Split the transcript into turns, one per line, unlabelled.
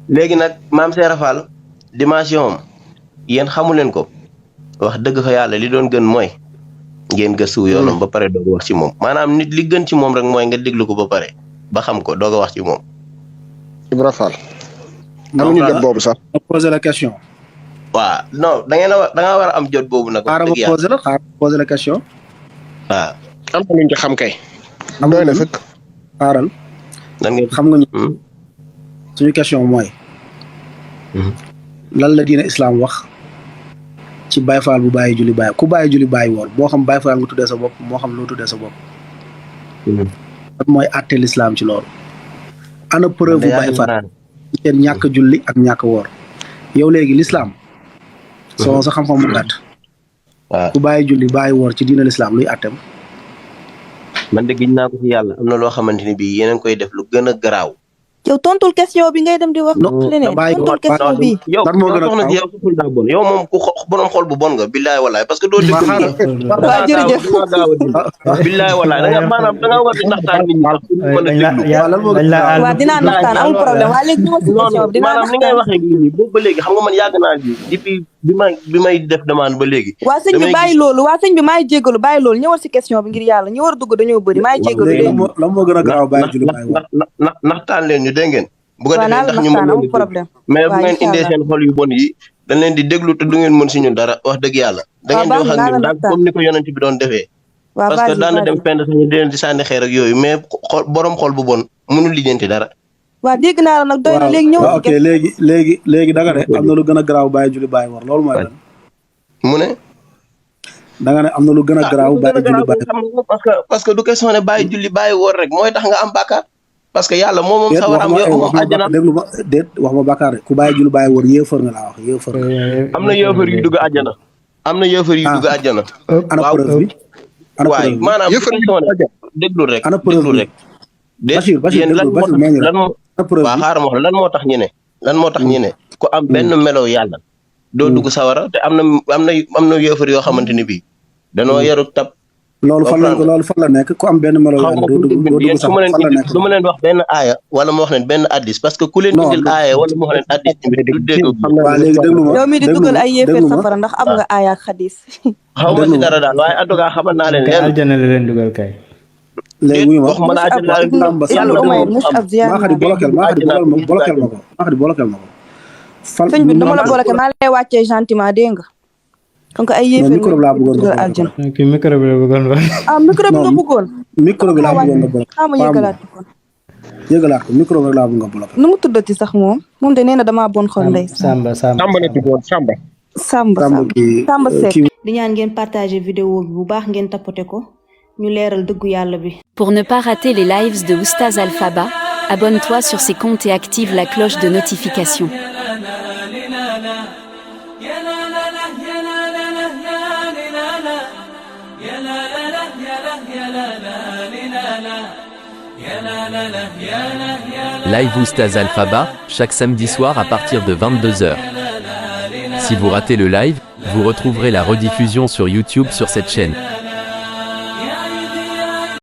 léegi nag maam Seera Fall dimension am yéen xamu leen ko wax dëgg fa yàlla li doon gën mooy ngeen gëstu yoonam ba pare doog wax ci moom maanaam nit li gën ci moom rek mooy nga déglu ko ba pare ba xam ko doog a wax ci moom.
Ibra Fall. amuñu jot boobu sax.
ma posé la question.
waaw non da ngeen a da ngaa war a am jot boobu nag.
xaaral ma posé la question.
waaw.
am na luñ ci xam kay. doy na fekk.
xaaral.
nan ngeen
xam nga ñu. suñu question mooy. lan la diine islam wax ci Baye Fall bu bàyyi julli bàyyi ku bàyyi julli bàyyi woon moo xam Baye Fall nga tuddee sa bopp moo xam loo tuddee sa bopp. lan mooy àtte l'islam ci loolu. ana preuve bu Baye Fall ci seen ñàkk julli ak ñàkk woor yow léegi l'islam. soo sa xam-xam mu gàtt.
waaw
ku bàyyi julli bàyyi woor ci diine l'islam luy àtteem.
man de giñ naa ko ci yàlla am na loo xamante ni bii yéen a ngi koy def lu gën a garaaw.
yow tontul question bi ngay dem di wax. leneen tontul question bi.
yow soxna si yow sa xol daa bon yow moom ku borom xol bu bon nga billaay walaay parce que doo déglu nii.
waaw jërëjëf
billaay walaay da nga maanaam da nga war di naxtaan nit ñi sax pour mën a déglu.
waaw dinaa naxtaan amul problème waaye léegi ñu si question bi dinaa
maanaam ni ngay waxee nii boobu ba léegi xam nga man yàgg naa ji depuis bi may def demande ba léegi.
waa sëñ bi bàyyi loolu waa sëñ bi maay jéggalu bàyyi loolu ñëwal si question bi ngir yàlla ñi war a dugg dañoo bëri maay jéggalu léegi.
lan moo gën a garaaw bàyyi julli bàyyi woor.
naxtaan leen ñu dégg ngeen. bu ko defee
naa la
ndax ñu
naxtaan
mën
amul problème.
mais bu ngeen indee seen xol yu bon yi dañ leen di déglu te du ngeen mën si ñun dara wax dëgg yàlla. da ngeen di wax ak ñun daal comme ni ko yonent bi doon defee. parce que daan na dem fenn sañu di leen di sànni xeer ak yooyu mais borom xol bu bon mënul lijjanti dara.
waaw dégg naa la nag doy na léegi ñëw.
waaw ok léegi da nga ne am na lu gën a garaaw bàyyi julli bàyyi woor loolu mooy lan.
mu ne.
da nga ne am na lu gën a garaaw bàyyi julli bàyyi woor.
parce que du question ne bàyyi julli bàyyi woor rek mooy tax nga am bàkkaar. parce que yàlla moom sa war am moom àjjana
déglu ma déet wax ma bàkkaar ku bàyyi julli bàyyi woor yéefar nga laa wax yéefar.
am na yéefar yu dugg àjjana. am na yéefar yu dugg àjjana.
ana preuve bi. ana preuve bi
maanaam déglu rek.
ana preuve bi Bachir
lan moo lan moo tax ñu ne. lan moo tax ñu ne ku am benn melo yàlla. doo dugg sawara te am na yéefar yoo xamante ni bii. danoo yaru tab.
loolu fan la nekk ku am benn melo yàlla doo dugg sawara fan la nekk.
du ma leen wax benn aaya wala ma wax leen benn addis parce que ku leen indil aaya wala ma wax leen addis tamit du dégg.
waaw léegi déglu ma
yow mi di dugal ay yéefar safara ndax am nga aaya ak xadis.
xaw ma si dara daal waaye en tout cas xamal naa leen.
aljana la leen dugal kay.
léegi wuyu ma
wax ma la aljana
yàlla
maa xadi bolokeel ma ko.
sëñ bi dama la bolokeel maa lay wàccee gentiment dégg nga. donc ay yéefar
micro bi laa bëggoon nga
aljana.
kii micro bi la bëggoon ba.
ah micro bi nga bëggoon.
micro bi laa bëggoon nga bloqué.
xaaral ma yëgalaat ko kon.
yëgalaat ko micro bi laa bëgg nga bloqué.
nu mu tuddati sax moom de nee na damaa bon xol ndey.
Samba
la tuddoon Samba.
Samba Seck.
di ñaan ngeen partager vidéo bi bu baax ngeen tapoter ko ñu leeral dëggu yàlla bi.
Pour ne pas rater les lives de Oustaz Alpha Ba, abonne-toi sur ses comptes et active la cloche de notification.
Live Oustaz Alpha Ba, chaque samedi soir à partir de 22h. Si vous ratez le live, vous retrouverez la rediffusion sur YouTube sur cette chaîne.